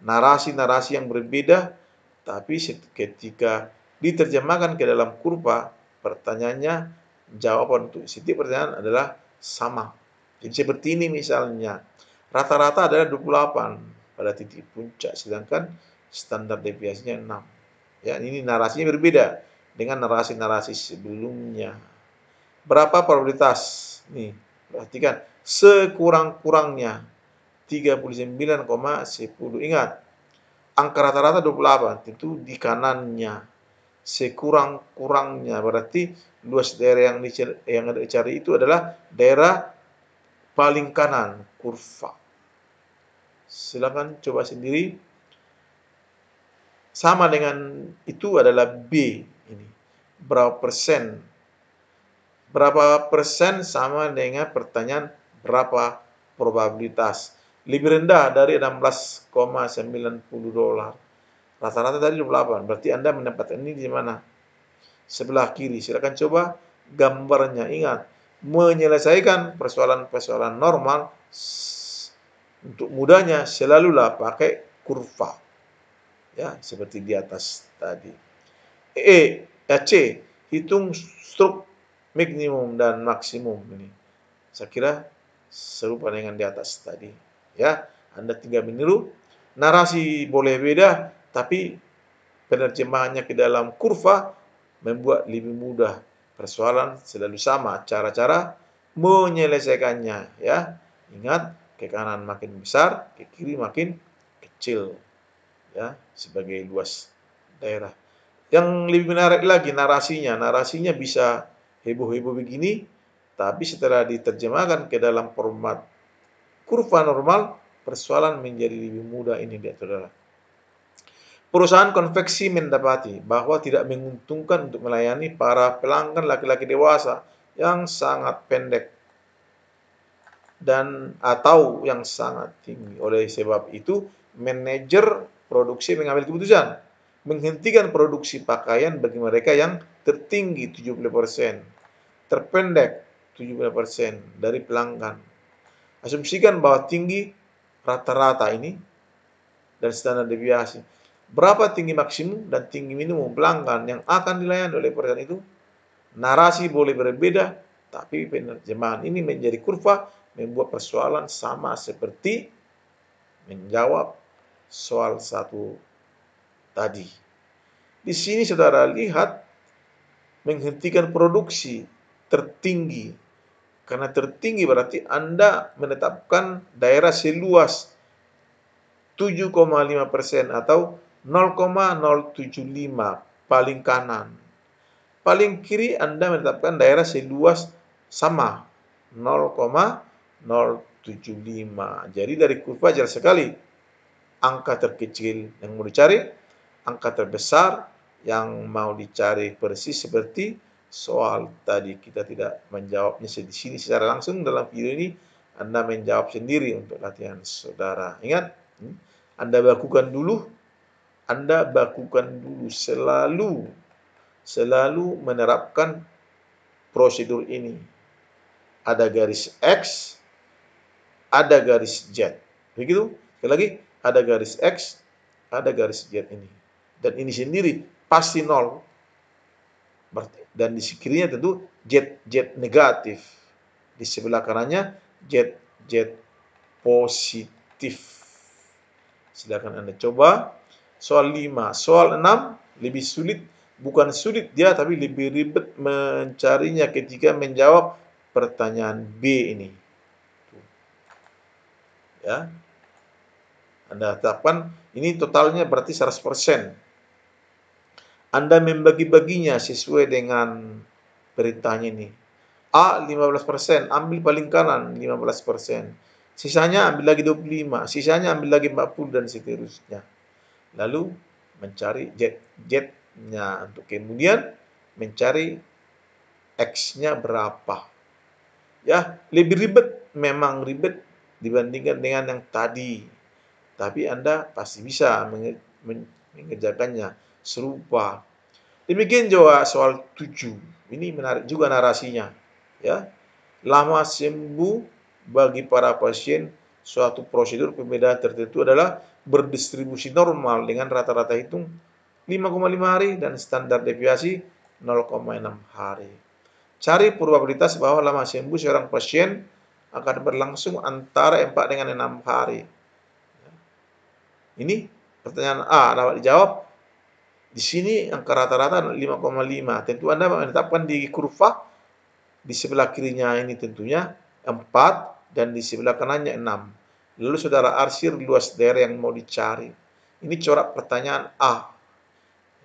Narasi-narasi yang berbeda, tapi ketika diterjemahkan ke dalam kurva, pertanyaannya, jawaban untuk setiap pertanyaan adalah sama. Jadi seperti ini misalnya, rata-rata adalah 28 pada titik puncak, sedangkan standar deviasinya 6. Ya, ini narasinya berbeda dengan narasi-narasi sebelumnya. Berapa probabilitas? Nih, perhatikan. Sekurang-kurangnya 39,10. Ingat, angka rata-rata 28, tentu di kanannya. Sekurang-kurangnya berarti luas daerah yang dicari itu adalah daerah paling kanan kurva. Silakan coba sendiri. Sama dengan itu adalah B ini. Berapa persen? Berapa persen sama dengan pertanyaan berapa probabilitas. Lebih rendah dari 16,90 dolar. Rata-rata tadi 28. Berarti Anda mendapatkan ini di mana? Sebelah kiri. Silakan coba gambarnya. Ingat, menyelesaikan persoalan-persoalan normal untuk mudahnya selalulah pakai kurva. ya, seperti di atas tadi. C, hitung stroke minimum dan maksimum ini. Saya kira serupa dengan di atas tadi. Ya, Anda tinggal meniru. Narasi boleh beda, tapi penerjemahannya ke dalam kurva membuat lebih mudah. Persoalan selalu sama, cara-cara menyelesaikannya. Ya, ingat, ke kanan makin besar, ke kiri makin kecil. Ya, sebagai luas daerah. Yang lebih menarik lagi narasinya bisa heboh-heboh begini, tapi setelah diterjemahkan ke dalam format kurva normal, persoalan menjadi lebih mudah ini dia saudara. Perusahaan konveksi mendapati bahwa tidak menguntungkan untuk melayani para pelanggan laki-laki dewasa yang sangat pendek dan atau yang sangat tinggi. Oleh sebab itu, manajer produksi mengambil keputusan menghentikan produksi pakaian bagi mereka yang tertinggi 70%, terpendek 70% dari pelanggan. Asumsikan bahwa tinggi rata-rata ini dan standar deviasi. Berapa tinggi maksimum dan tinggi minimum pelanggan yang akan dilayani oleh perusahaan itu? Narasi boleh berbeda, tapi penerjemahan ini menjadi kurva membuat persoalan sama seperti menjawab soal satu tadi. Di sini saudara lihat menghentikan produksi tertinggi. Karena tertinggi berarti Anda menetapkan daerah seluas 7,5% atau 0,075 paling kanan. Paling kiri Anda menetapkan daerah seluas sama 0,075. Jadi dari kurva jelas sekali angka terkecil yang mau dicari, angka terbesar yang mau dicari persis seperti soal tadi. Kita tidak menjawabnya di sini secara langsung, dalam video ini Anda menjawab sendiri untuk latihan saudara. Ingat, Anda bakukan dulu selalu menerapkan prosedur ini. Ada garis X, ada garis Z. Begitu? Sekali lagi, ada garis X, ada garis Z ini. Dan ini sendiri pasti 0. Dan di kirinya tentu Z negatif. Di sebelah kanannya Z positif. Silakan Anda coba. Soal 5. Soal 6 lebih sulit. Bukan sulit dia, tapi lebih ribet mencarinya ketika menjawab pertanyaan B ini. Ya. Anda tetapkan ini totalnya berarti 100%. Anda membagi-baginya sesuai dengan perintahnya ini. A 15%, ambil paling kanan 15%. Sisanya ambil lagi 25, sisanya ambil lagi 40 dan seterusnya. Lalu mencari Z-nya untuk kemudian mencari X-nya berapa. Ya, lebih ribet, memang ribet dibandingkan dengan yang tadi. Tapi Anda pasti bisa mengerjakannya serupa. Demikian juga soal 7. Ini menarik juga narasinya. Ya, lama sembuh bagi para pasien suatu prosedur pembedaan tertentu adalah berdistribusi normal dengan rata-rata hitung 5,5 hari dan standar deviasi 0,6 hari. Cari probabilitas bahwa lama sembuh seorang pasien akan berlangsung antara 4 dengan 6 hari. Ini pertanyaan A dapat dijawab. Di sini angka rata-rata 5,5. Tentu Anda menetapkan di kurva. Di sebelah kirinya ini tentunya 4 dan di sebelah kanannya 6. Lalu saudara arsir luas daerah yang mau dicari. Ini corak pertanyaan A.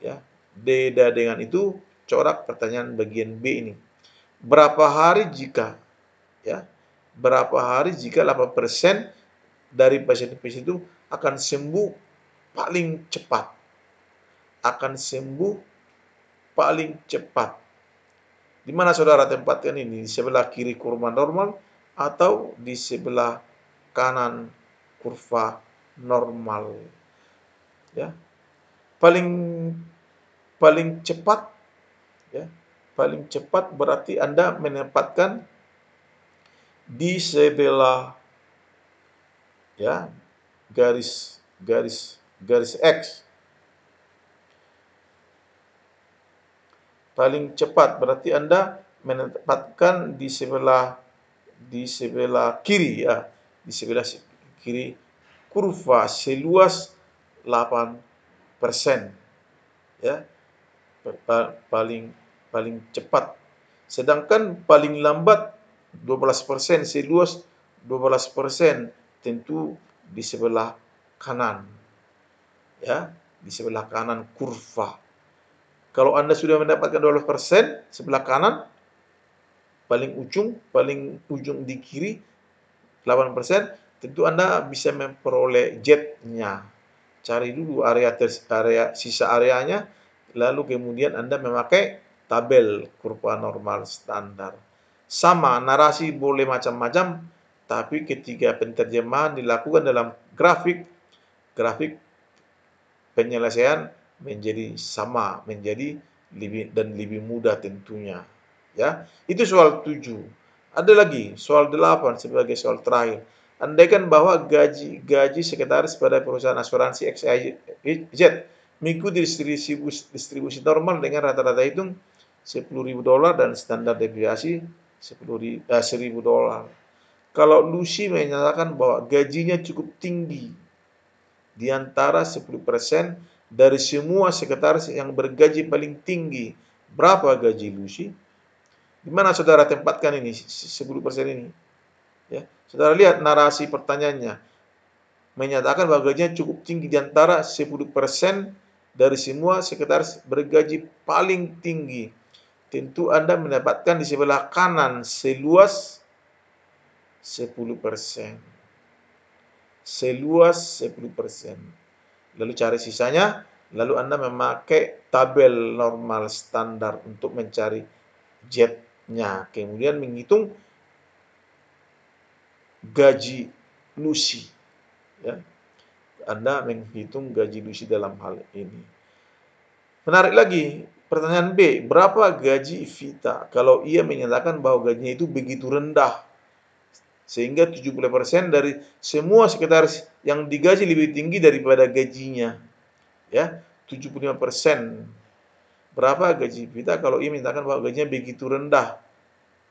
Ya, beda dengan itu corak pertanyaan bagian B ini. Berapa hari jika 8% dari pasien-pasien itu akan sembuh paling cepat. Akan sembuh paling cepat. Di mana saudara tempatkan ini? Di sebelah kiri kurva normal atau di sebelah kanan kurva normal? Ya, paling cepat, ya, paling cepat berarti Anda menempatkan di sebelah, ya, garis X. paling cepat berarti Anda menempatkan di sebelah kiri ya, di sebelah kiri kurva seluas 8% ya, paling cepat. Sedangkan paling lambat 12% seluas 12%, tentu di sebelah kanan ya, di sebelah kanan kurva. Kalau Anda sudah mendapatkan 12% sebelah kanan, paling ujung di kiri 8%, tentu Anda bisa memperoleh jet-nya. Cari dulu area sisa areanya, lalu kemudian Anda memakai tabel kurva normal standar. Sama, narasi boleh macam-macam, tapi ketika penerjemahan dilakukan dalam grafik penyelesaian menjadi sama, menjadi lebih mudah tentunya. Ya, itu soal 7. Ada lagi soal 8 sebagai soal terakhir. Andaikan bahwa gaji sekretaris pada perusahaan asuransi XYZ mengikuti distribusi normal dengan rata-rata hitung $10.000 dan standar deviasi $1.000. Kalau Lucy menyatakan bahwa gajinya cukup tinggi di antara 10% dari semua sekretaris yang bergaji paling tinggi, berapa gaji Lucy? Di mana saudara tempatkan ini 10% ini? Ya, saudara lihat narasi pertanyaannya, menyatakan bahwa gajinya cukup tinggi di antara 10% dari semua sekretaris bergaji paling tinggi. Tentu Anda mendapatkan di sebelah kanan seluas 10%. Seluas 10%. Lalu cari sisanya, lalu Anda memakai tabel normal standar untuk mencari jet-nya. Kemudian menghitung gaji Lucy. Ya. Anda menghitung gaji Lucy dalam hal ini. Menarik lagi, pertanyaan B, berapa gaji Vita kalau ia menyatakan bahwa gajinya itu begitu rendah sehingga 70% dari semua sekretaris yang digaji lebih tinggi daripada gajinya. Ya, 75%. Berapa gaji Vita kalau ia menyatakan bahwa gajinya begitu rendah?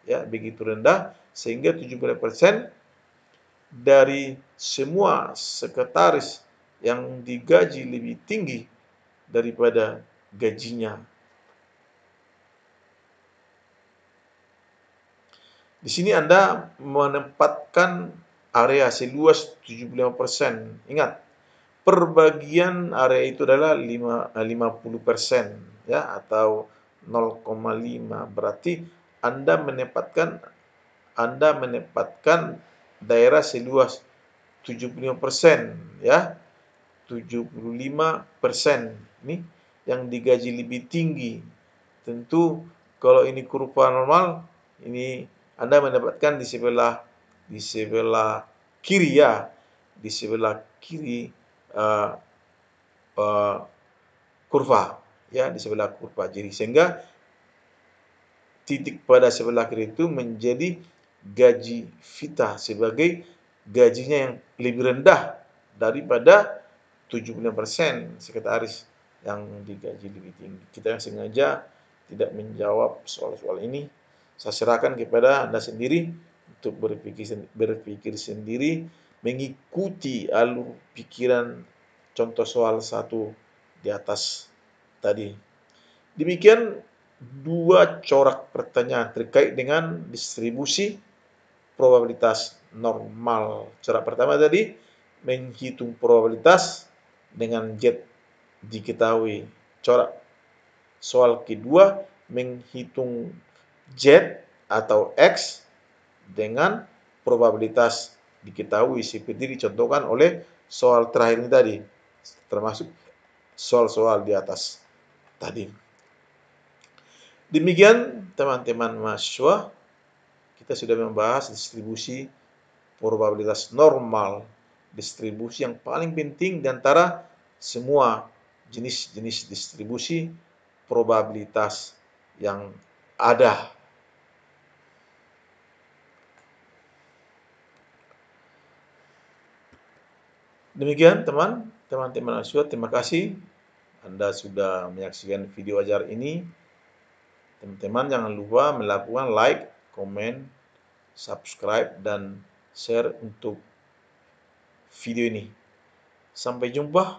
Ya, begitu rendah sehingga 70% dari semua sekretaris yang digaji lebih tinggi daripada gajinya. Di sini Anda menempatkan area seluas 75%. Ingat, perbagian area itu adalah 50% ya, atau 0,5. Berarti Anda menempatkan daerah seluas 75% ya. 75% ini yang digaji lebih tinggi. Tentu kalau ini kurva normal, ini Anda mendapatkan di sebelah kiri ya, di sebelah kiri kurva ya, di sebelah kurva. Jadi sehingga titik pada sebelah kiri itu menjadi gaji Vita sebagai gajinya yang lebih rendah daripada 75% sekretaris yang digaji lebih tinggi. Kita yang sengaja tidak menjawab soal-soal ini, saya serahkan kepada Anda sendiri untuk berpikir sendiri, mengikuti alur pikiran contoh soal 1 di atas tadi. Demikian 2 corak pertanyaan terkait dengan distribusi probabilitas normal. Corak pertama tadi menghitung probabilitas dengan Z diketahui. Corak soal kedua menghitung Z atau X dengan probabilitas diketahui seperti dicontohkan oleh soal terakhir ini tadi, termasuk soal-soal di atas tadi. Demikian teman-teman mahasiswa, kita sudah membahas distribusi probabilitas normal, distribusi yang paling penting di antara semua jenis-jenis distribusi probabilitas yang ada. Demikian teman-teman mahasiswa, terima kasih Anda sudah menyaksikan video ajar ini. Teman-teman jangan lupa melakukan like, komen, subscribe, dan share untuk video ini. Sampai jumpa